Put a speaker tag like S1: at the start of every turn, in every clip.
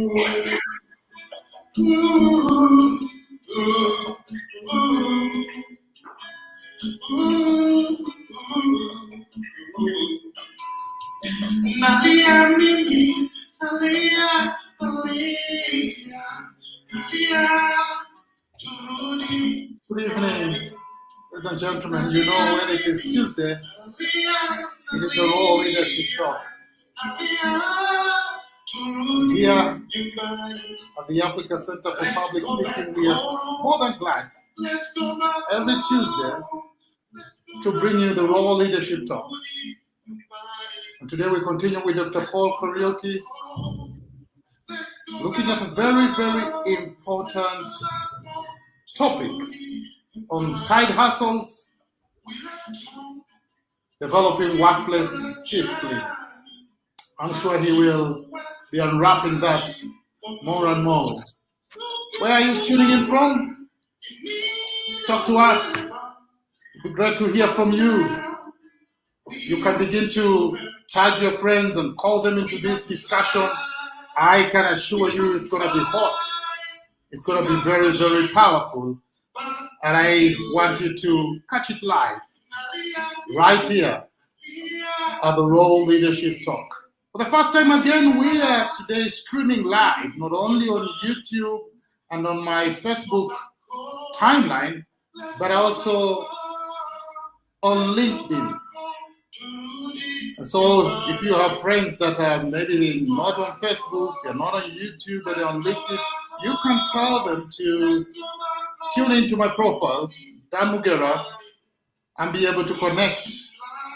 S1: Good evening, ladies and gentlemen. You know when it is Tuesday, it is the Raw Leadership Talk. Here at the Africa Center for Public Speaking, we are more than glad every Tuesday to bring you the Raw Leadership Talk. And today we continue with Dr. Paul Kariuki, looking at a very, very important topic on side hustles, developing workplace discipline. I'm sure he will be unwrapping that more and more. Where are you tuning in from? Talk to us. It'd be great to hear from you. You can begin to tag your friends and call them into this discussion. I can assure you it's going to be hot. It's going to be very, very powerful. And I want you to catch it live right here at the Raw Leadership Talk. For the first time again, we are today streaming live, not only on YouTube and on my Facebook timeline, but also on LinkedIn. And so if you have friends that are maybe not on Facebook, they're not on YouTube, but they're on LinkedIn, you can tell them to tune into my profile, Dan Mugera, and be able to connect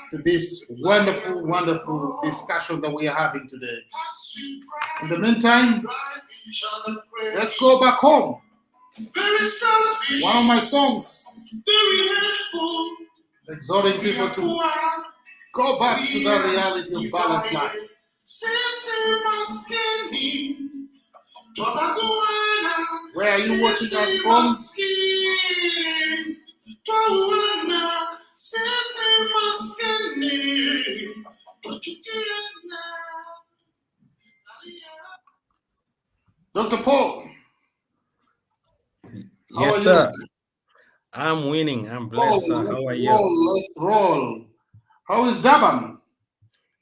S1: to this wonderful, wonderful discussion that we are having today. In the meantime, let's go back home. One of my songs, exhorting people to go back to the reality of balanced life. Where are you watching us from? Dr. Paul.
S2: Yes, sir. I'm winning. I'm blessed, sir. How are you?
S1: Let's roll. How is Durban?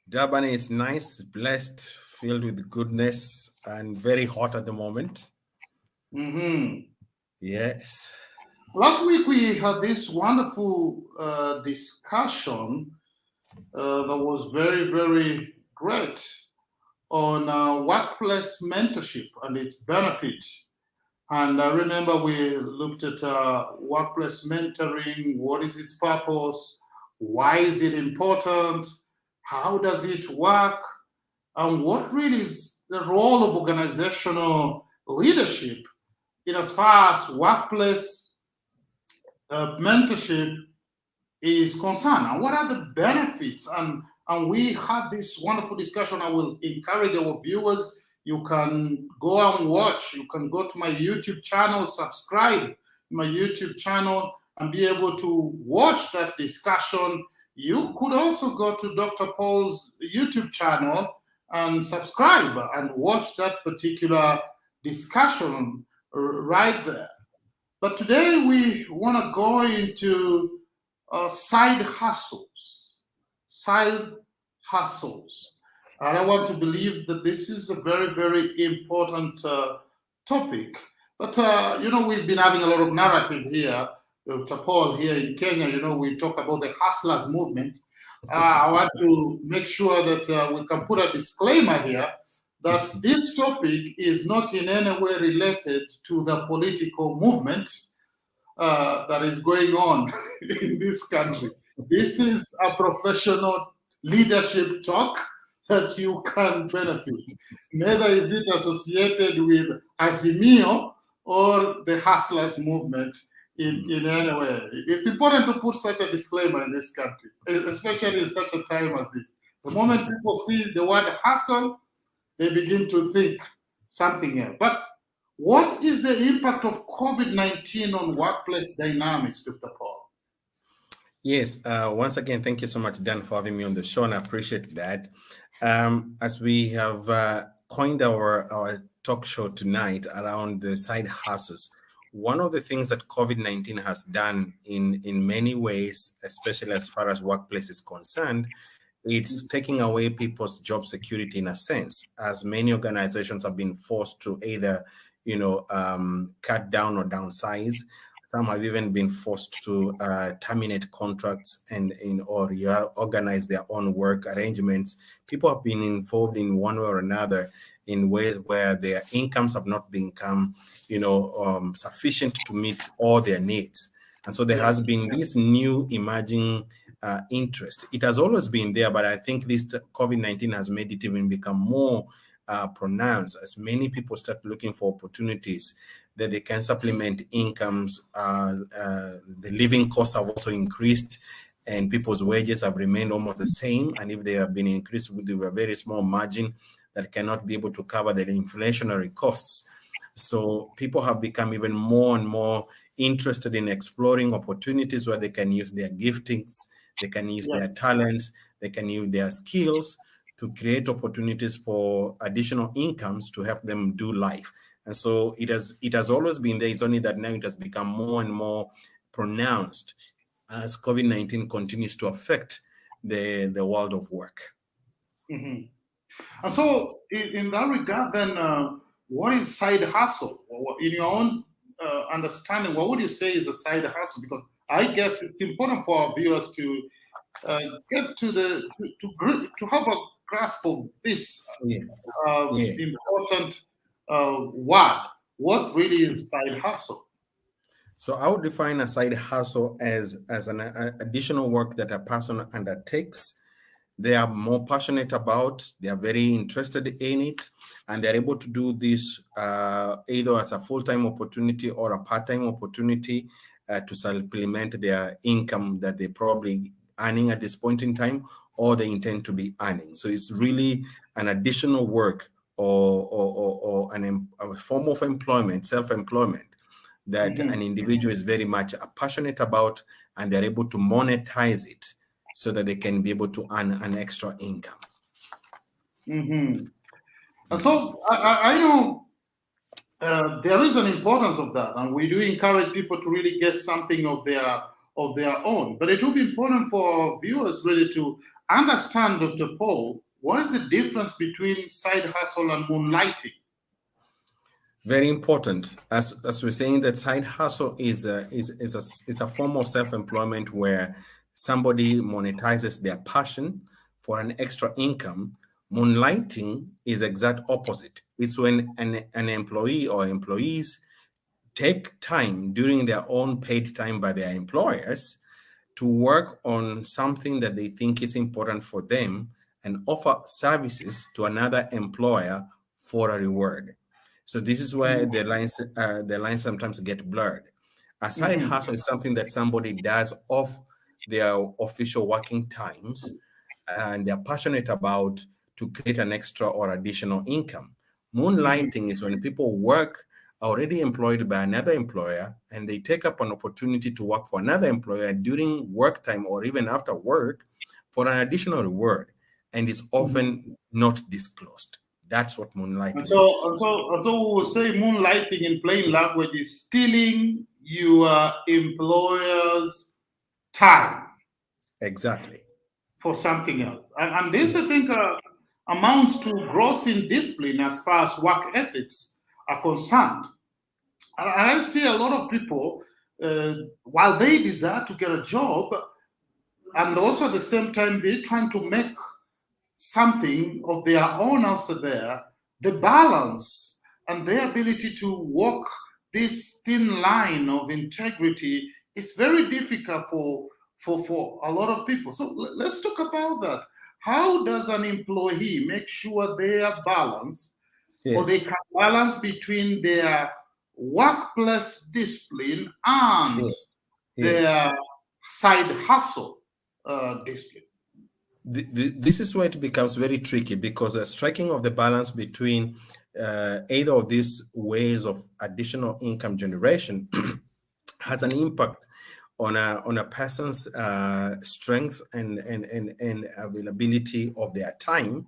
S2: Durban is nice, blessed, filled with goodness, and very hot at the moment. Yes.
S1: Last week we had this wonderful discussion that was very, very great on workplace mentorship and its benefit. And I remember we looked at workplace mentoring. What is its purpose? Why is it important? How does it work? And what really is the role of organizational leadership in as far as workplace mentorship is concerned? And what are the benefits? And we had this wonderful discussion. I will encourage our viewers. You can go and watch. You can go to my YouTube channel, subscribe to my YouTube channel, and be able to watch that discussion. You could also go to Dr. Paul's YouTube channel and subscribe and watch that particular discussion right there. But today we want to go into side hustles. Side hustles. And I want to believe that this is a very, very important topic. But, we've been having a lot of narrative here. Dr. Paul, here in Kenya, we talk about the hustlers movement. I want to make sure that we can put a disclaimer here that this topic is not in any way related to the political movement that is going on in this country. This is a professional leadership talk that you can benefit. Neither is it associated with Azimio or the hustlers movement in any way. It's important to put such a disclaimer in this country, especially in such a time as this. The moment people see the word hustle, they begin to think something else. But what is the impact of COVID-19 on workplace dynamics, Dr. Paul?
S2: Yes, once again, thank you so much, Dan, for having me on the show, and I appreciate that. As we have coined our talk show tonight around the side hustles. One of the things that COVID-19 has done in many ways, especially as far as workplace is concerned, it's taking away people's job security in a sense, as many organizations have been forced to either, cut down or downsize. Some have even been forced to terminate contracts or organize their own work arrangements. People have been involved in one way or another in ways where their incomes have not become, sufficient to meet all their needs. And so there has
S1: Yes.
S2: been this new emerging interest. It has always been there, but I think this COVID-19 has made it even become more pronounced as many people start looking for opportunities that they can supplement incomes. The living costs have also increased, and people's wages have remained almost the same. And if they have been increased with a very small margin that cannot be able to cover the inflationary costs. So people have become even more and more interested in exploring opportunities where they can use their giftings, they can use their
S1: Yes.
S2: talents, they can use their skills to create opportunities for additional incomes to help them do life. And so it has always been there. It's only that now it has become more and more pronounced as COVID-19 continues to affect the world of work.
S1: Mhm. And so, in that regard, then, what is side hustle? In your own understanding, what would you say is a side hustle? Because I guess it's important for our viewers to get to have a grasp of this
S2: Yeah. Yeah.
S1: important word. What really is side hustle?
S2: So I would define a side hustle as an additional work that a person undertakes. They are more passionate about, they are very interested in it, and they're able to do this either as a full-time opportunity or a part-time opportunity to supplement their income that they probably earning at this point in time, or they intend to be earning. So it's really an additional work or a form of employment, self-employment, that
S1: Mhm.
S2: an individual is very much passionate about, and they're able to monetize it so that they can be able to earn an extra income.
S1: Mhm. And so I know there is an importance of that, and we do encourage people to really get something of their own. But it will be important for our viewers really to understand, Dr. Paul, what is the difference between side hustle and moonlighting?
S2: Very important. As we're saying, that side hustle is a form of self-employment where somebody monetizes their passion for an extra income. Moonlighting is exact opposite. It's when an employee or employees take time during their own paid time by their employers to work on something that they think is important for them and offer services to another employer for a reward. So this is where the lines sometimes get blurred. A side
S1: Mm-hmm.
S2: hustle is something that somebody does off their official working times, and they're passionate about to create an extra or additional income.
S1: Mm-hmm.
S2: Moonlighting is when people work already employed by another employer, and they take up an opportunity to work for another employer during work time or even after work for an additional reward, and is
S1: Mm-hmm.
S2: often not disclosed. That's what
S1: And
S2: moonlighting
S1: so,
S2: is.
S1: we will say moonlighting in plain language is stealing your employer's time
S2: Exactly.
S1: for something else. And this, I
S2: Yes.
S1: think, amounts to gross indiscipline as far as work ethics are concerned. And I see a lot of people, while they desire to get a job, and also at the same time, they're trying to make something of their own also there, the balance and their ability to walk this thin line of integrity is very difficult for a lot of people. So let's talk about that. How does an employee make sure they are balanced, or they
S2: Yes.
S1: can balance between their workplace discipline and
S2: Yes. Yes.
S1: their side hustle discipline?
S2: This is where it becomes very tricky, because the striking of the balance between either of these ways of additional income generation has an impact on a person's strength and availability of their time,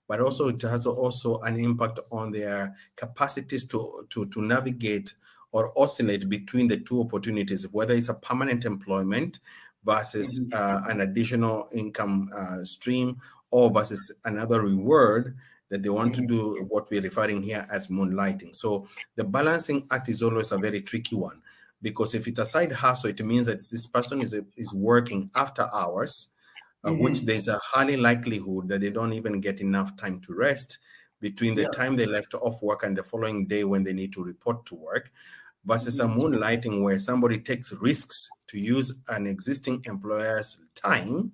S2: but also it has also an impact on their capacities to navigate or oscillate between the two opportunities, whether it's a permanent employment versus
S1: Mhm.
S2: an additional income stream, or versus another reward that they want to
S1: Mhm.
S2: do, what we're referring here as moonlighting. So the balancing act is always a very tricky one, because if it's a side hustle, it means that this person is working after hours, which
S1: Mhm.
S2: there's a highly likelihood that they don't even get enough time to rest between the
S1: Yeah.
S2: time they left off work and the following day when they need to report to work, versus a
S1: Mhm.
S2: moonlighting where somebody takes risks to use an existing employer's time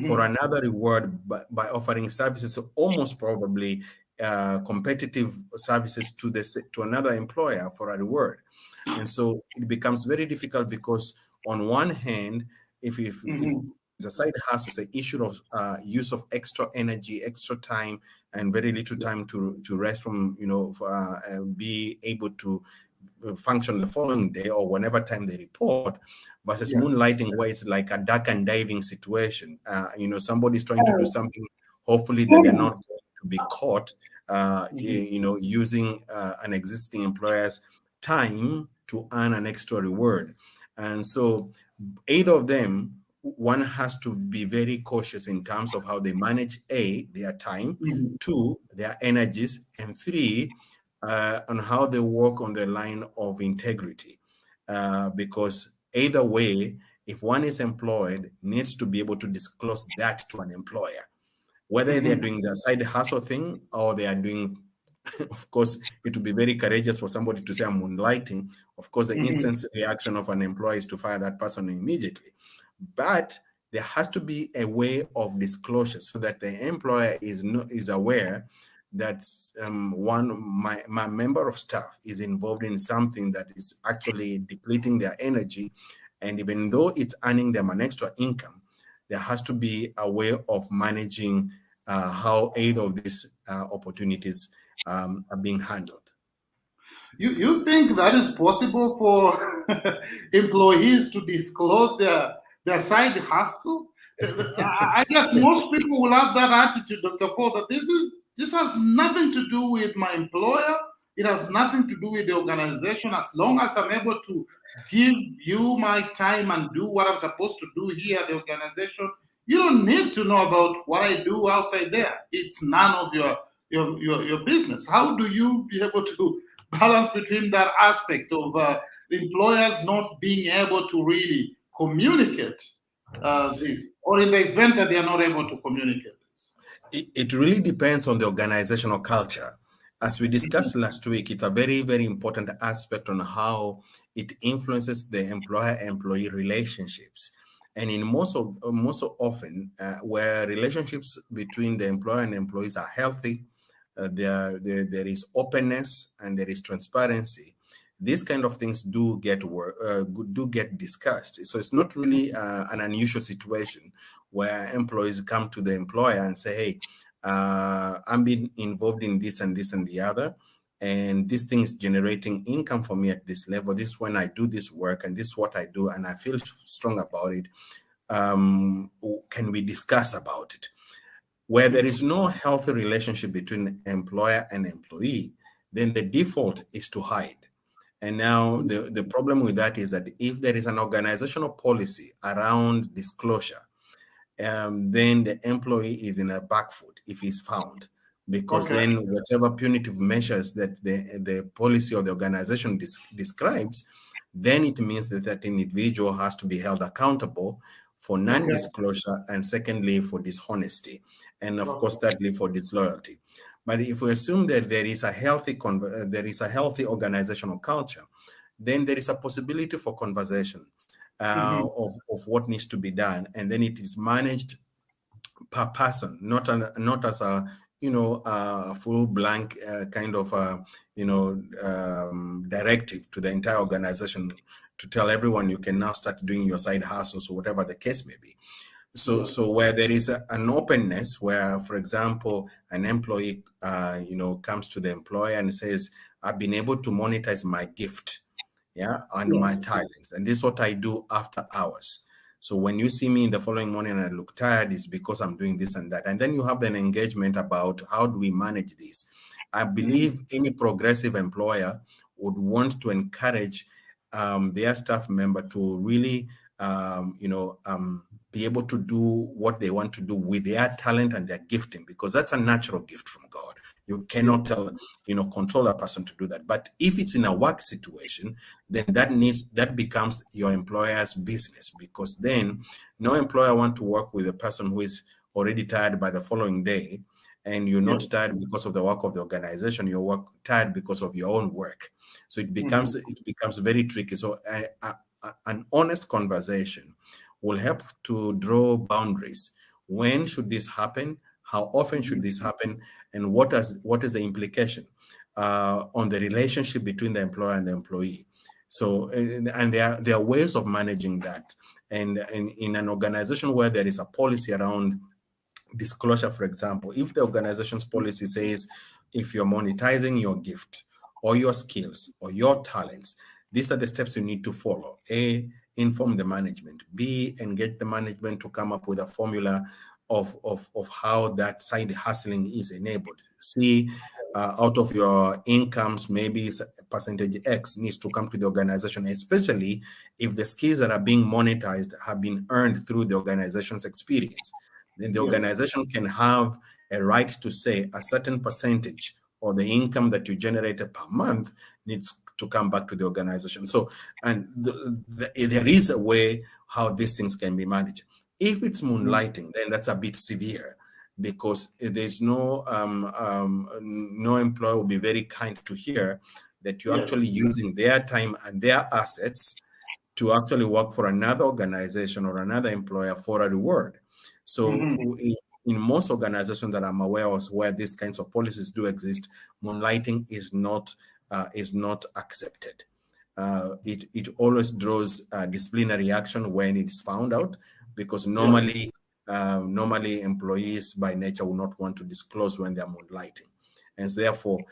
S2: for
S1: Mhm.
S2: another reward by offering services, almost probably competitive services to another employer for a reward. And so it becomes very difficult, because on one hand, if
S1: Mhm.
S2: it's a side hustle, it's an issue of use of extra energy, extra time, and very little
S1: Yeah.
S2: time to rest from, be able to function the following day or whenever time they report, versus
S1: Yeah.
S2: moonlighting where it's like a duck and diving situation. Somebody's trying to do
S1: Oh.
S2: something, hopefully that they're not going to be caught,
S1: Mhm.
S2: using an existing employer's time to earn an extra reward. And so either of them, one has to be very cautious in terms of how they manage their time,
S1: Mhm.
S2: two, their energies, and three, on how they work on the line of integrity. Because either way, if one is employed, needs to be able to disclose that to an employer, whether they're
S1: Mhm.
S2: doing the side hustle thing or they are doing, of course, it would be very courageous for somebody to say I'm moonlighting. Of course, the
S1: Mhm.
S2: instant reaction of an employer is to fire that person immediately. But there has to be a way of disclosure so that the employer is aware that my member of staff is involved in something that is actually depleting their energy, and even though it's earning them an extra income, there has to be a way of managing how either of these opportunities are being handled.
S1: You think that is possible for employees to disclose their side hustle? I guess most people will have that attitude, Dr. Paul, that this has nothing to do with my employer. It has nothing to do with the organization. As long as I'm able to give you my time and do what I'm supposed to do here at the organization, you don't need to know about what I do outside there. It's none of your business. How do you be able to balance between that aspect of employers not being able to really communicate this, or in the event that they are not able to communicate this?
S2: It really depends on the organizational culture. As we discussed last week, it's a very, very important aspect on how it influences the employer-employee relationships. And in most often, where relationships between the employer and employees are healthy, there is openness and there is transparency. These kind of things do get discussed. So it's not really an unusual situation where employees come to the employer and say, "Hey, I'm being involved in this and this and the other, and this thing is generating income for me at this level. This is when I do this work, and this is what I do, and I feel strong about it. Can we discuss about it?" Where there is no healthy relationship between employer and employee, then the default is to hide. And now the problem with that is that if there is an organizational policy around disclosure, then the employee is in a back foot if he's found, because
S1: Okay.
S2: then whatever punitive measures that the policy of the organization describes, then it means that that individual has to be held accountable for
S1: Okay.
S2: non-disclosure, and secondly for dishonesty, and of course
S1: Okay.
S2: thirdly for disloyalty. But if we assume that there is a healthy organizational culture, then there is a possibility for conversation
S1: Mhm.
S2: of what needs to be done, and then it is managed per person, not as a full blank kind of directive to the entire organization to tell everyone you can now start doing your side hustles or whatever the case may be.
S1: Yeah.
S2: So where there is an openness, where, for example, an employee, comes to the employer and says, "I've been able to monetize my gift, yeah, and my
S1: Yes.
S2: talents, and this is what I do after hours." So when you see me in the following morning and I look tired, it's because I'm doing this and that. And then you have an engagement about how do we manage this. I believe any progressive employer would want to encourage their staff member to really, be able to do what they want to do with their talent and their gifting, because that's a natural gift from God. You
S1: Yeah.
S2: cannot control a person to do that. But if it's in a work situation, then that becomes your employer's business, because then no employer want to work with a person who is already tired by the following day, and you're
S1: Yeah.
S2: not tired because of the work of the organization. You're tired because of your own work. So it becomes very tricky. So an honest conversation will help to draw boundaries. When should this happen? How often should this happen? And what is the implication on the relationship between the employer and the employee? So, and there are ways of managing that. And in an organization where there is a policy around disclosure, for example, if the organization's policy says if you're monetizing your gift or your skills or your talents, these are the steps you need to follow. A, inform the management. B, engage the management to come up with a formula of how that side hustling is enabled. C, out of your incomes, maybe percentage X needs to come to the organization, especially if the skills that are being monetized have been earned through the organization's experience. Then the
S1: Yes.
S2: organization can have a right to say a certain percentage or the income that you generated per month needs to come back to the organization. So, and there is a way how these things can be managed. If it's moonlighting, then that's a bit severe, because there's no employer will be very kind to hear that you're
S1: Yes.
S2: actually using their time and their assets to actually work for another organization or another employer for a reward. So
S1: Mhm.
S2: in most organizations that I'm aware of where these kinds of policies do exist, moonlighting is not accepted. It always draws disciplinary action when it's found out, because
S1: Yeah.
S2: normally employees by nature will not want to disclose when they're moonlighting, and so therefore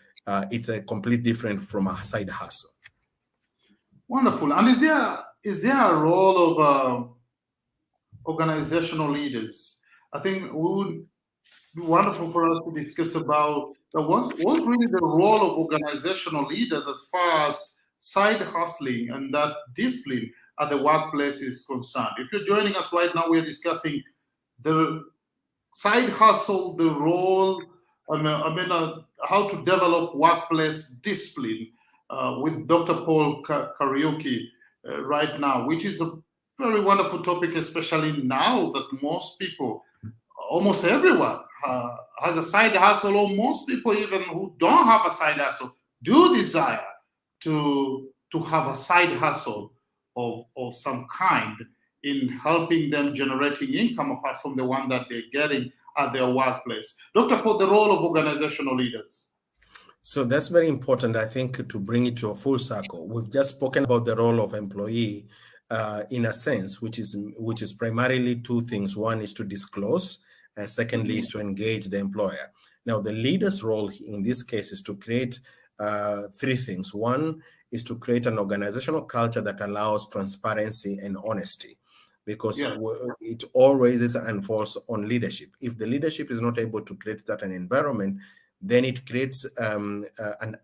S2: it's a complete different from a side hustle.
S1: Wonderful. And is there a role of organizational leaders? I think we would be wonderful for us to discuss about what's really the role of organizational leaders as far as side hustling and that discipline at the workplace is concerned. If you're joining us right now, we're discussing the side hustle, the role, how to develop workplace discipline with Dr. Paul Kariuki right now, which is a very wonderful topic, especially now that most people, almost everyone, has a side hustle, or most people even who don't have a side hustle do desire to have a side hustle of some kind in helping them generating income apart from the one that they're getting at their workplace. Dr. Paul, the role of organizational leaders.
S2: So that's very important, I think, to bring it to a full circle. We've just spoken about the role of employee in a sense, which is primarily two things. One is to disclose, and secondly is to engage the employer. Now, the leader's role in this case is to create three things. One is to create an organizational culture that allows transparency and honesty, because
S1: Yeah.
S2: it all raises and falls on leadership. If the leadership is not able to create that an environment, then it creates an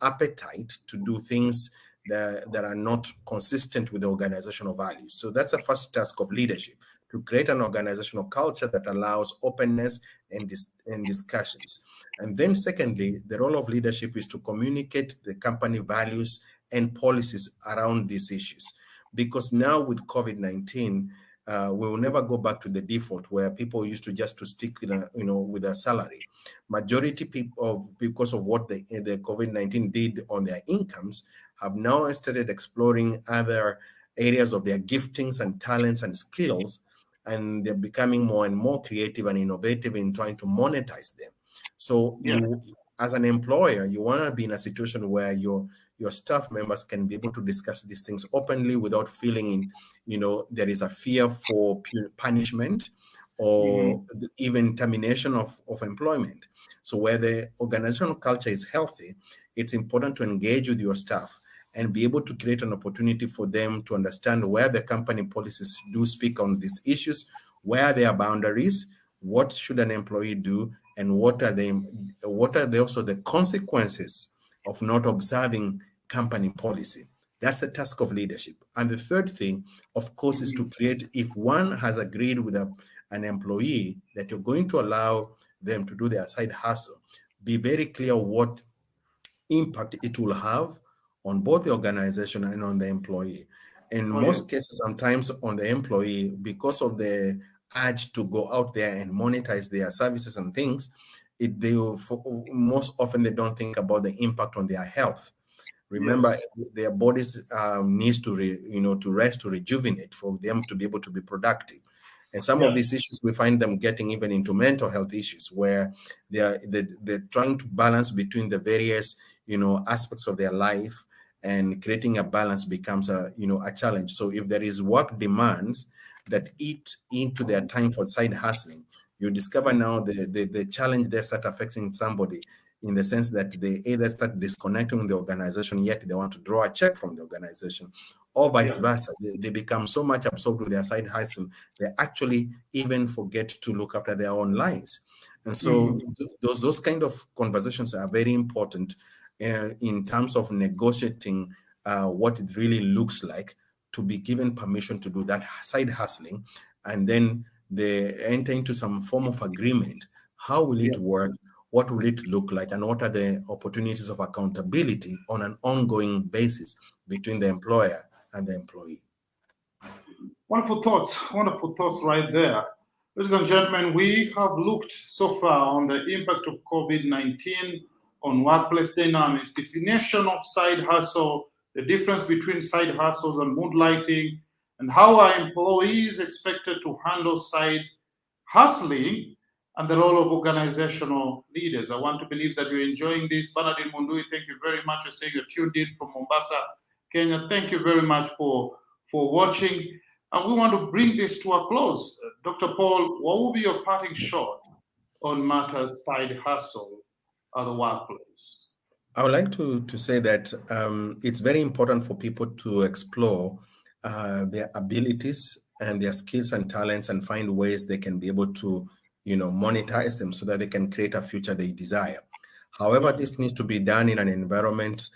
S2: appetite to do things that are not consistent with the organizational values. So that's the first task of leadership, to create an organizational culture that allows openness and discussions. And then secondly, the role of leadership is to communicate the company values and policies around these issues. Because now with COVID-19, we will never go back to the default where people used to just to stick with a salary. Majority people, because of what the COVID-19 did on their incomes, have now started exploring other areas of their giftings and talents and skills, and they're becoming more and more creative and innovative in trying to monetize them. So
S1: Yeah.
S2: you, as an employer, you want to be in a situation where your staff members can be able to discuss these things openly without feeling there is a fear for punishment or even termination of employment. So where the organizational culture is healthy, it's important to engage with your staff and be able to create an opportunity for them to understand where the company policies do speak on these issues, where are their boundaries, what should an employee do, and what are also the consequences of not observing company policy. That's the task of leadership. And the third thing, of course, is to create, if one has agreed with an employee that you're going to allow them to do their side hustle, be very clear what impact it will have on both the organization and on the employee. In
S1: Oh, yeah.
S2: most cases, sometimes on the employee, because of the urge to go out there and monetize their services and things, most often they don't think about the impact on their health. Remember,
S1: Yes.
S2: their bodies needs to to rest, to rejuvenate, for them to be able to be productive. And some of these
S1: Yes.
S2: issues, we find them getting even into mental health issues, where they're trying to balance between the various aspects of their life, and creating a balance becomes a challenge. So if there is work demands that eat into their time for side hustling, you discover now the challenge there start affecting somebody, in the sense that they either start disconnecting the organization, yet they want to draw a check from the organization, or vice
S1: Yeah.
S2: versa. They become so much absorbed with their side hustle, they actually even forget to look after their own lives. And so
S1: Mhm.
S2: those kind of conversations are very important in terms of negotiating what it really looks like to be given permission to do that side hustling, and then they enter into some form of agreement. How will it
S1: Yeah.
S2: work? What will it look like? And what are the opportunities of accountability on an ongoing basis between the employer and the employee?
S1: Wonderful thoughts right there. Ladies and gentlemen, we have looked so far on the impact of COVID-19 on workplace dynamics, definition of side hustle, the difference between side hustles and moonlighting, and how are employees expected to handle side hustling, and the role of organizational leaders. I want to believe that you're enjoying this. Bernardine Mundui, thank you very much. You're saying you're tuned in from Mombasa, Kenya. Thank you very much for watching. And we want to bring this to a close. Dr. Paul, what will be your parting shot on matters side hustle at the workplace?
S2: I would like to say that it's very important for people to explore their abilities and their skills and talents, and find ways they can be able to, monetize them, so that they can create a future they desire. However,
S1: Yes.
S2: this needs to be done in an environment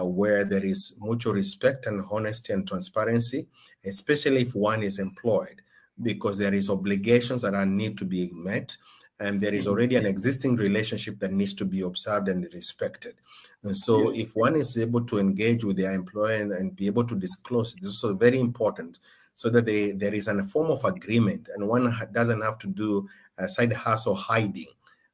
S2: where there is mutual respect and honesty and transparency, especially if one is employed, because there is obligations that are need to be met, and there is
S1: Mhm.
S2: already an existing relationship that needs to be observed and respected. And so
S1: Yes.
S2: if one is able to engage with their employer and be able to disclose, this is also very important, so that there is a form of agreement, and one doesn't have to do a side hustle hiding,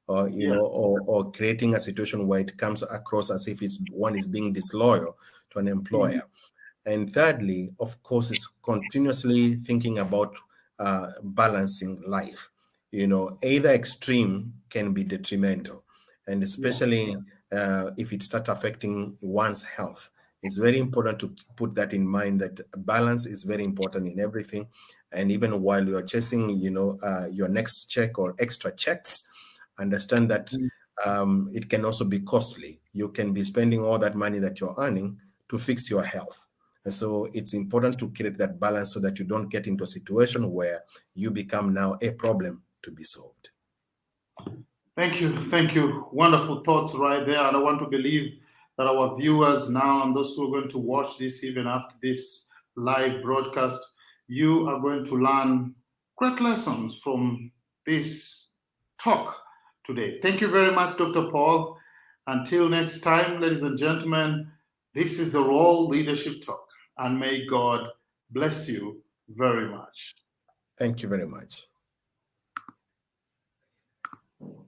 S2: or
S1: Yes.
S2: or creating a situation where it comes across as if one is being disloyal to an
S1: Mhm.
S2: employer. And thirdly, of course, is continuously thinking about balancing life. Either extreme can be detrimental, and
S1: Yeah.
S2: especially if it starts affecting one's health. It's very important to put that in mind, that balance is very important in everything. And even while you're chasing, your next check or extra checks, understand that
S1: Mhm.
S2: it can also be costly. You can be spending all that money that you're earning to fix your health. And so it's important to create that balance, so that you don't get into a situation where you become now a problem to be solved.
S1: Thank you. Thank you. Wonderful thoughts right there. And I want to believe that our viewers now and those who are going to watch this even after this live broadcast, you are going to learn great lessons from this talk today. Thank you very much, Dr. Paul. Until next time, ladies and gentlemen, this is the Role Leadership Talk. And may God bless you very much.
S2: Thank you very much.